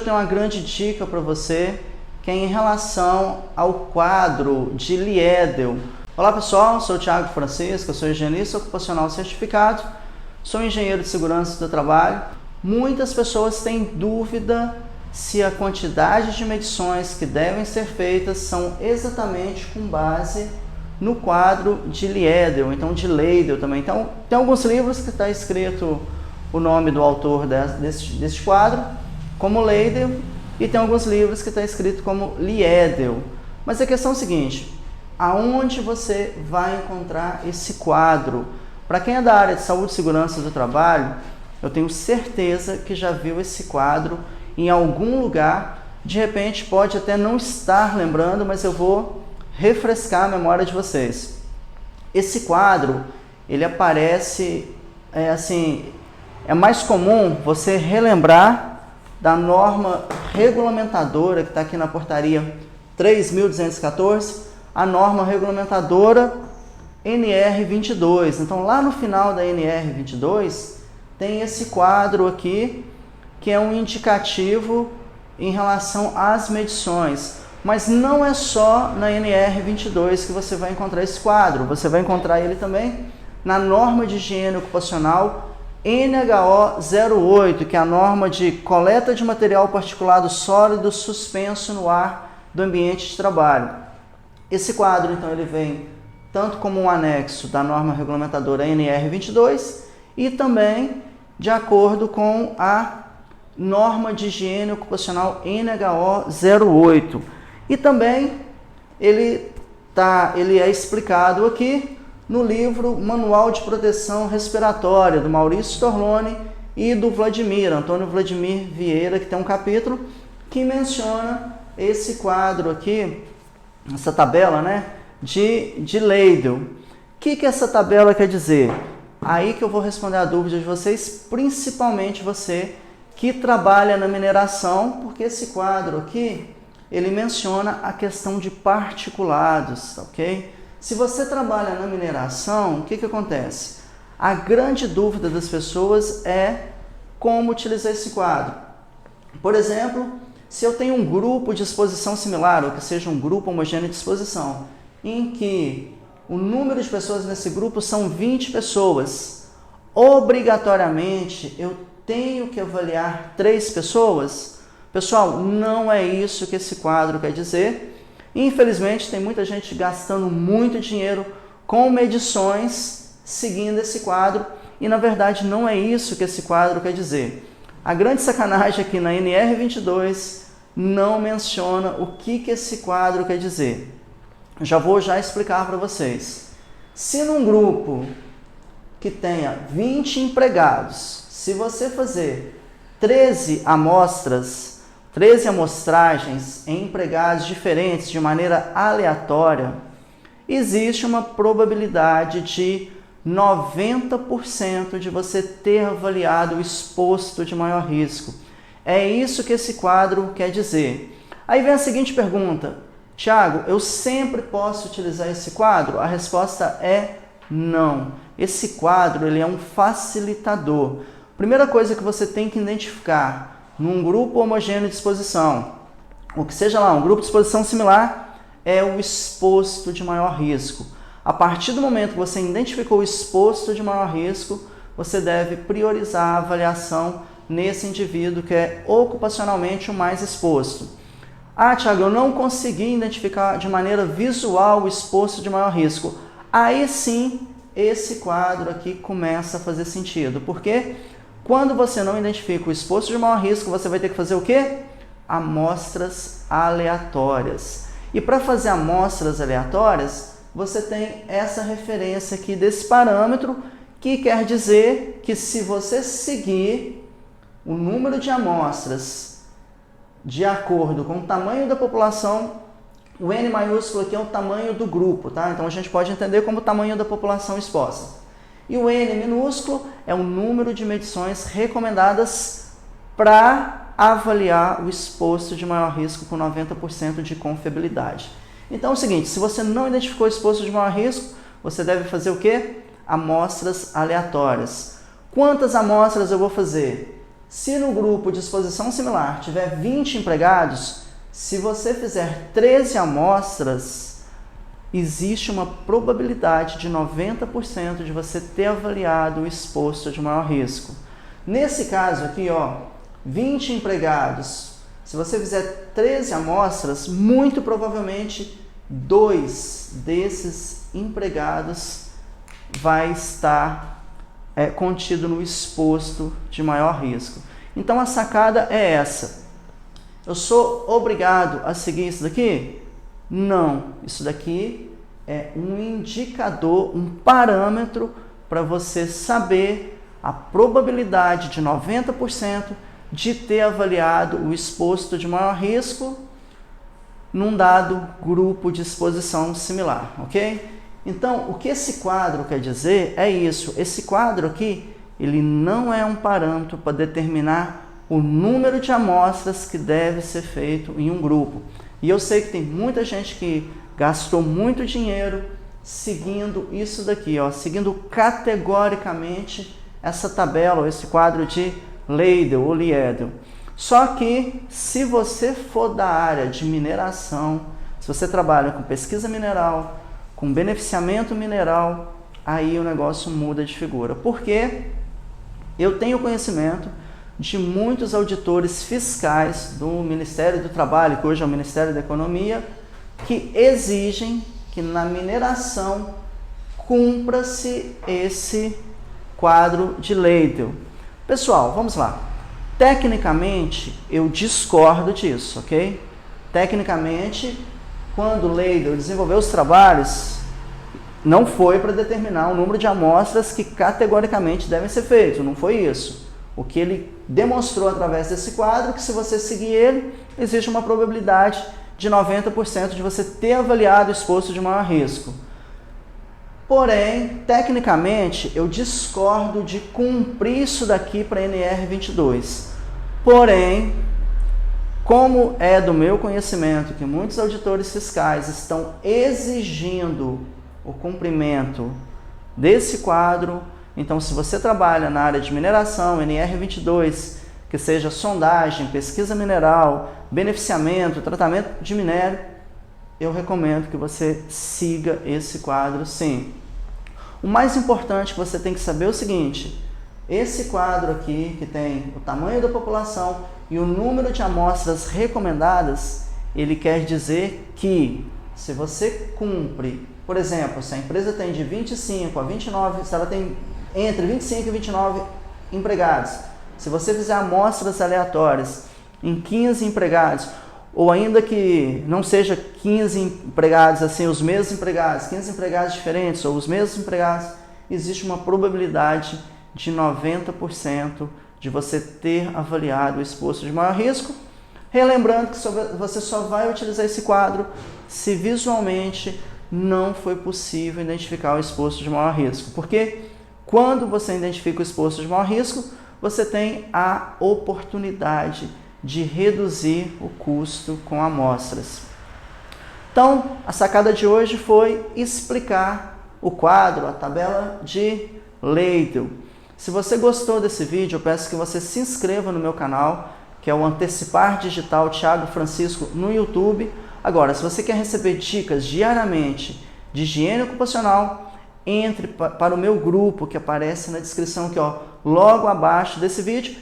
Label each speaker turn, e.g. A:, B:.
A: Eu tenho uma grande dica para você, que é em relação ao quadro de Liedel. Olá pessoal, sou o Thiago Francisco, sou higienista ocupacional certificado, sou engenheiro de segurança do trabalho. Muitas pessoas têm dúvida se a quantidade de medições que devem ser feitas são exatamente com base no quadro de Liedel, então de Leidel também. Então, tem alguns livros que está escrito o nome do autor deste quadro como Leidel, e tem alguns livros que está escrito como Liedel. Mas a questão é a seguinte: aonde você vai encontrar esse quadro? Para quem é da área de saúde e segurança do trabalho, eu tenho certeza que já viu esse quadro em algum lugar. De repente pode até não estar lembrando, mas eu vou refrescar a memória de vocês. Esse quadro, ele aparece, é mais comum você relembrar da norma regulamentadora que está aqui na portaria 3.214, a norma regulamentadora NR22. Então, lá no final da NR22, tem esse quadro aqui, que é um indicativo em relação às medições. Mas não é só na NR22 que você vai encontrar esse quadro, você vai encontrar ele também na norma de higiene ocupacional NHO 08, que é a norma de coleta de material particulado sólido suspenso no ar do ambiente de trabalho. Esse quadro, então, ele vem tanto como um anexo da norma regulamentadora NR22 e também de acordo com a norma de higiene ocupacional NHO 08. E também ele é explicado aqui no livro Manual de Proteção Respiratória, do Maurício Torlone e do Antônio Vladimir Vieira, que tem um capítulo que menciona esse quadro aqui, essa tabela, né, de Leidel. O que essa tabela quer dizer? Aí que eu vou responder a dúvida de vocês, principalmente você que trabalha na mineração, porque esse quadro aqui, ele menciona a questão de particulados, ok? Se você trabalha na mineração, o que acontece? A grande dúvida das pessoas é como utilizar esse quadro. Por exemplo, se eu tenho um grupo de exposição similar, ou que seja um grupo homogêneo de exposição, em que o número de pessoas nesse grupo são 20 pessoas, obrigatoriamente eu tenho que avaliar 3 pessoas? Pessoal, não é isso que esse quadro quer dizer. Infelizmente, tem muita gente gastando muito dinheiro com medições seguindo esse quadro, e na verdade não é isso que esse quadro quer dizer. A grande sacanagem aqui na NR22 não menciona o que esse quadro quer dizer. Já vou explicar para vocês. Se num grupo que tenha 20 empregados, se você fazer 13 amostragens em empregados diferentes de maneira aleatória, existe uma probabilidade de 90% de você ter avaliado o exposto de maior risco. É isso que esse quadro quer dizer. Aí vem a seguinte pergunta: Thiago, eu sempre posso utilizar esse quadro? A resposta é não. Esse quadro, ele é um facilitador. Primeira coisa que você tem que identificar num grupo homogêneo de exposição, ou que seja lá, um grupo de exposição similar, é o exposto de maior risco. A partir do momento que você identificou o exposto de maior risco, você deve priorizar a avaliação nesse indivíduo que é ocupacionalmente o mais exposto. Ah, Thiago, eu não consegui identificar de maneira visual o exposto de maior risco. Aí sim, esse quadro aqui começa a fazer sentido. Por quê? Quando você não identifica o exposto de maior risco, você vai ter que fazer o quê? Amostras aleatórias. E para fazer amostras aleatórias, você tem essa referência aqui desse parâmetro, que quer dizer que se você seguir o número de amostras de acordo com o tamanho da população, o N maiúsculo aqui é o tamanho do grupo, tá? Então a gente pode entender como o tamanho da população exposta. E o N minúsculo é o número de medições recomendadas para avaliar o exposto de maior risco com 90% de confiabilidade. Então é o seguinte, se você não identificou o exposto de maior risco, você deve fazer o quê? Amostras aleatórias. Quantas amostras eu vou fazer? Se no grupo de exposição similar tiver 20 empregados, se você fizer 13 amostras, existe uma probabilidade de 90% de você ter avaliado o exposto de maior risco. Nesse caso aqui, 20 empregados, se você fizer 13 amostras, muito provavelmente 2 desses empregados vai estar contido no exposto de maior risco. Então a sacada é essa. Eu sou obrigado a seguir isso daqui? Não. Isso daqui é um indicador, um parâmetro para você saber a probabilidade de 90% de ter avaliado o exposto de maior risco num dado grupo de exposição similar, ok? Então, o que esse quadro quer dizer é isso. Esse quadro aqui, ele não é um parâmetro para determinar o número de amostras que deve ser feito em um grupo. E eu sei que tem muita gente que gastou muito dinheiro seguindo isso daqui, seguindo categoricamente essa tabela, ou esse quadro de Leidel ou Liedel. Só que, se você for da área de mineração, se você trabalha com pesquisa mineral, com beneficiamento mineral, aí o negócio muda de figura. Porque eu tenho conhecimento de muitos auditores fiscais do Ministério do Trabalho, que hoje é o Ministério da Economia, que exigem que na mineração cumpra-se esse quadro de Leidel. Pessoal, vamos lá. Tecnicamente, eu discordo disso, ok? Tecnicamente, quando o Leidel desenvolveu os trabalhos, não foi para determinar o número de amostras que categoricamente devem ser feitos, não foi isso. O que ele demonstrou através desse quadro, que se você seguir ele, existe uma probabilidade de 90% de você ter avaliado o exposto de maior risco. Porém, tecnicamente, eu discordo de cumprir isso daqui para NR22. Porém, como é do meu conhecimento que muitos auditores fiscais estão exigindo o cumprimento desse quadro, então se você trabalha na área de mineração, NR22, que seja sondagem, pesquisa mineral, beneficiamento, tratamento de minério, eu recomendo que você siga esse quadro sim. O mais importante que você tem que saber é o seguinte: esse quadro aqui, que tem o tamanho da população e o número de amostras recomendadas, ele quer dizer que se você cumpre, por exemplo, se a empresa tem de 25 a 29, se ela tem entre 25 e 29 empregados, se você fizer amostras aleatórias em 15 empregados, ou ainda que não seja 15 empregados, assim, os mesmos empregados, 15 empregados diferentes, ou os mesmos empregados, existe uma probabilidade de 90% de você ter avaliado o exposto de maior risco. Relembrando que você só vai utilizar esse quadro se visualmente não foi possível identificar o exposto de maior risco. Porque quando você identifica o exposto de maior risco, você tem a oportunidade de reduzir o custo com amostras. Então, a sacada de hoje foi explicar o quadro, a tabela de Leidel. Se você gostou desse vídeo, eu peço que você se inscreva no meu canal, que é o Antecipar Digital Thiago Francisco no YouTube. Agora, se você quer receber dicas diariamente de higiene ocupacional, entre para o meu grupo que aparece na descrição aqui, logo abaixo desse vídeo.